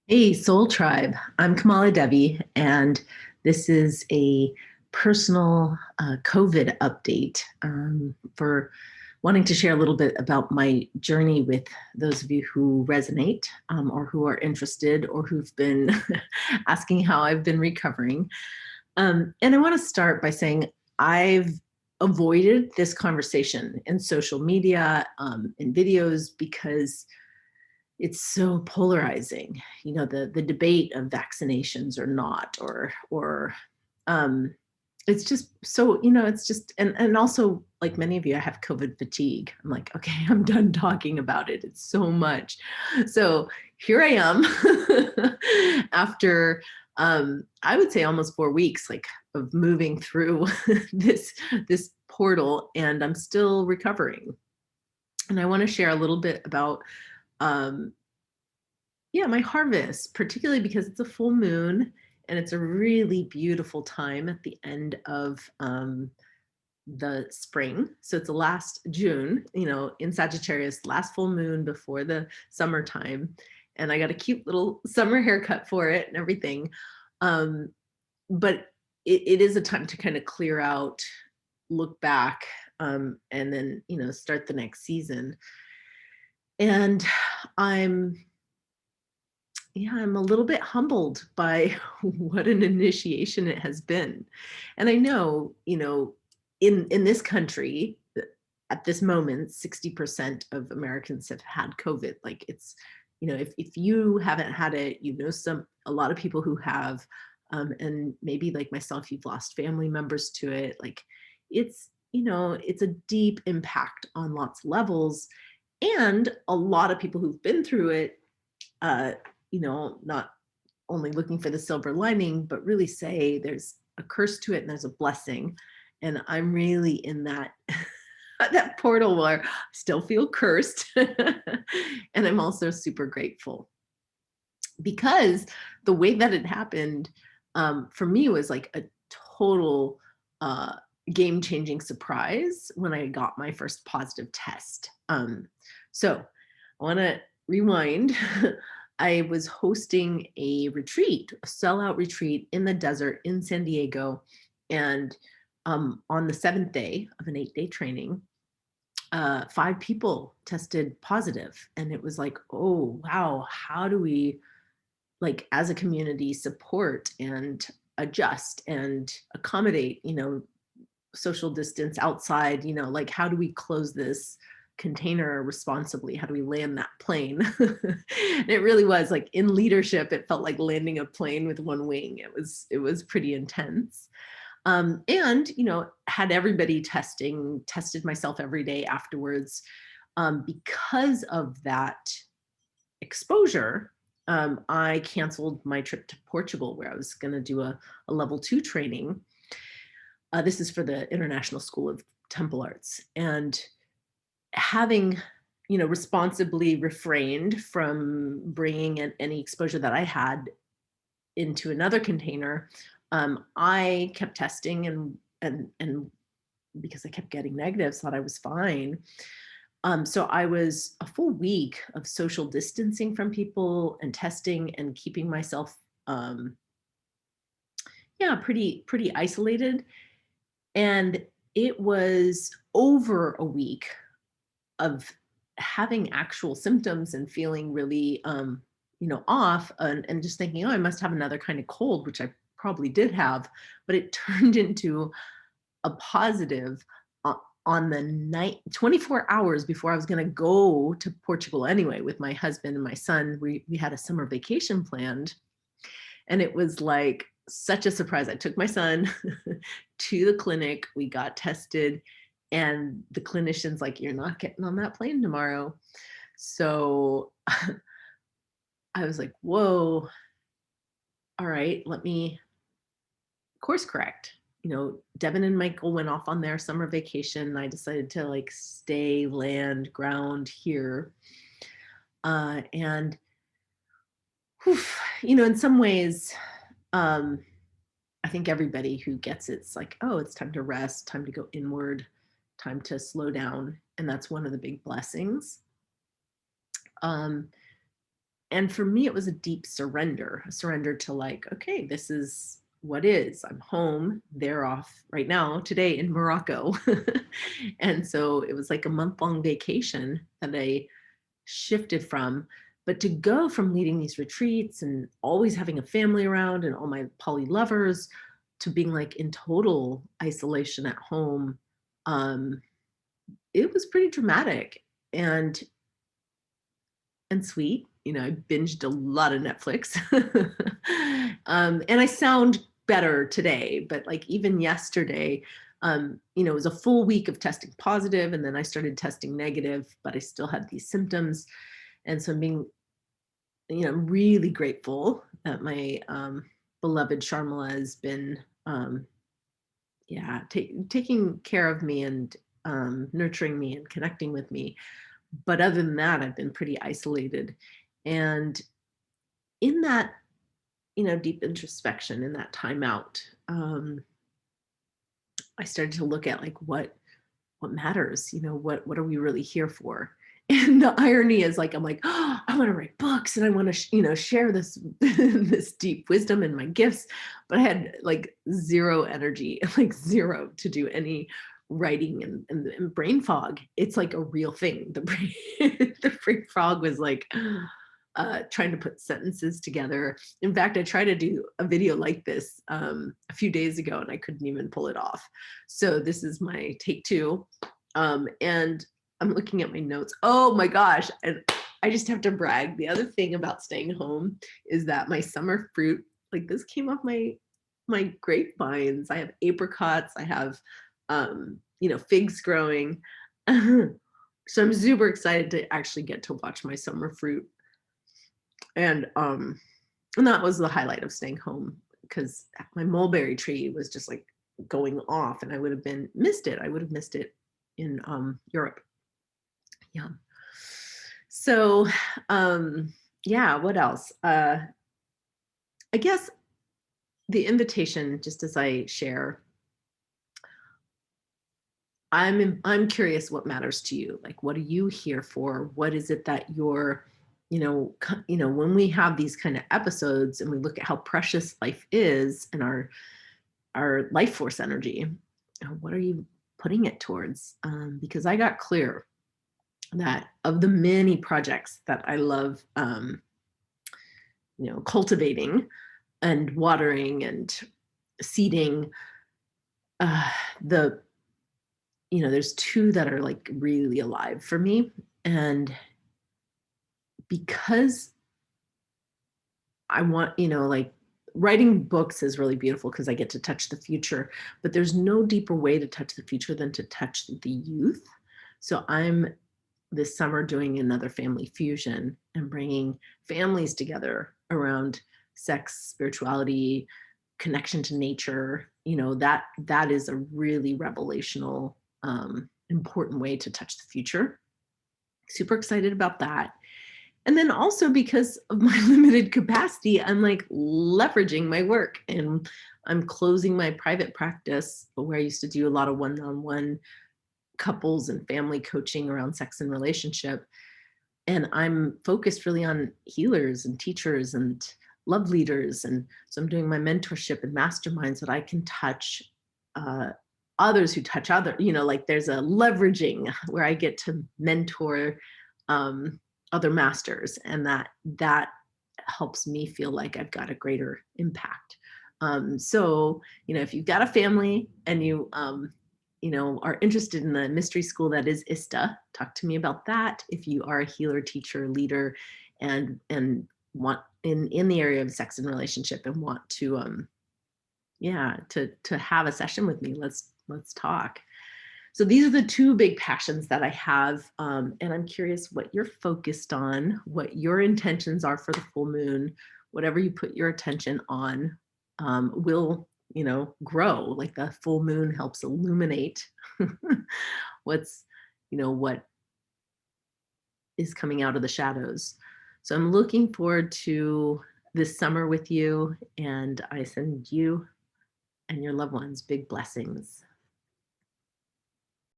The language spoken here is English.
Hey, Soul Tribe. I'm KamalaDevi, and this is a personal COVID update for wanting to share a little bit about my journey with those of you who resonate or who are interested or who've been asking how I've been recovering. And I want to start by saying I've avoided this conversation in social media, in videos, because it's so polarizing, the debate of vaccinations or not, or um it's just so, it's just, and also, like many of you, I have COVID fatigue. I'm like, okay, I'm done talking about it, it's so much. So here I am after I would say almost 4 weeks, like, of moving through this portal, and I'm still recovering. And I want to share a little bit about um yeah, my harvest, particularly because it's a full moon and it's a really beautiful time at the end of the spring. So it's the last June, in Sagittarius, last full moon before the summertime. And I got a cute little summer haircut for it and everything. Um, but it is a time to kind of clear out, look back, and then, start the next season. And I'm yeah, I'm a little bit humbled by what an initiation it has been. And I know, in this country, at this moment, 60% of Americans have had COVID. Like, it's, if you haven't had it, a lot of people who have, and maybe like myself, you've lost family members to it. Like, it's a deep impact on lots of levels. And a lot of people who've been through it, uh, not only looking for the silver lining, but really say there's a curse to it and there's a blessing. And I'm really in that that portal where I still feel cursed. And I'm also super grateful because the way that it happened, for me, was like a total game-changing surprise when I got my first positive test. So I want to rewind. I was hosting a retreat, a sellout retreat in the desert in San Diego. And on the seventh day of an 8-day training, 5 people tested positive. And it was like, oh, wow, how do we, like, as a community, support and adjust and accommodate, social distance outside, like, how do we close this container responsibly? How do we land that plane? And it really was like, in leadership, it felt like landing a plane with one wing. It was pretty intense. And had everybody tested myself every day afterwards. Because of that exposure, I canceled my trip to Portugal, where I was going to do a level 2 training. This is for the International School of Temple Arts. And having, responsibly refrained from bringing any exposure that I had into another container, I kept testing, and because I kept getting negatives, thought I was fine. So I was a full week of social distancing from people and testing and keeping myself, yeah, pretty isolated. And it was over a week of having actual symptoms and feeling really, off, and just thinking, oh, I must have another kind of cold, which I probably did have. But it turned into a positive on the night, 24 hours before I was going to go to Portugal anyway with my husband and my son. We had a summer vacation planned, and it was like such a surprise. I took my son to the clinic, we got tested, and the clinician's like, you're not getting on that plane tomorrow. So I was like, whoa, all right, let me course correct. Devin and Michael went off on their summer vacation. I decided to, like, stay, land, ground here. And whew, in some ways, um, I think everybody who gets it's like, oh, it's time to rest, time to go inward, time to slow down. And that's one of the big blessings. Um, And for me, it was a deep surrender, a surrender to like, okay, this is what is. I'm home. They're off right now today in Morocco. And so it was like a month-long vacation that I shifted from. But to go from leading these retreats and always having a family around and all my poly lovers to being like in total isolation at home, um, it was pretty dramatic and sweet. You know, I binged a lot of Netflix. And I sound better today, but like even yesterday, you know, it was a full week of testing positive, and then I started testing negative, but I still had these symptoms. And so I'm being, you know, really grateful that my beloved Sharmila has been, yeah, taking care of me and nurturing me and connecting with me. But other than that, I've been pretty isolated. And in that, you know, deep introspection, in that timeout, I started to look at like what matters, you know, what are we really here for? And the irony is like, I'm like, oh, I want to write books and I want to, you know, share this, this deep wisdom and my gifts. But I had like zero energy, like zero to do any writing and brain fog. It's like a real thing. The brain, the brain fog was like, trying to put sentences together. In fact, I tried to do a video like this a few days ago and I couldn't even pull it off. So this is my take two. And I'm looking at my notes. Oh my gosh. And I just have to brag. The other thing about staying home is that my summer fruit, like this came off my grapevines. I have apricots. I have, you know, figs growing. So I'm super excited to actually get to watch my summer fruit. And that was the highlight of staying home, because my mulberry tree was just like going off and I would have been missed it. I would have missed it in Europe. Yeah. So yeah, what else? I guess the invitation, just as I share, I'm curious what matters to you. Like, what are you here for? What is it that you're, you know, when we have these kind of episodes and we look at how precious life is and our life force energy, what are you putting it towards? Because I got clear that of the many projects that I love, you know, cultivating and watering and seeding, uh, the you know, there's two that are like really alive for me. And because I want, you know, like writing books is really beautiful because I get to touch the future, but there's no deeper way to touch the future than to touch the youth. So I'm this summer doing another family fusion and bringing families together around sex, spirituality, connection to nature. You know, that is a really revelational, important way to touch the future. Super excited about that. And then also because of my limited capacity, I'm like leveraging my work, and I'm closing my private practice where I used to do a lot of one-on-one couples and family coaching around sex and relationship. And I'm focused really on healers and teachers and love leaders. And so I'm doing my mentorship and masterminds that I can touch uh, others who touch other, you know, like there's a leveraging where I get to mentor other masters, and that helps me feel like I've got a greater impact. So, you know, if you've got a family and you know, are interested in the mystery school that is ISTA, talk to me about that. If you are a healer, teacher, leader, and want in the area of sex and relationship and want to yeah, to have a session with me, let's talk. So these are the two big passions that I have, and I'm curious what you're focused on, what your intentions are for the full moon. Whatever you put your attention on will, you know, grow. Like the full moon helps illuminate what's, you know, what is coming out of the shadows. So I'm looking forward to this summer with you, and I send you and your loved ones big blessings.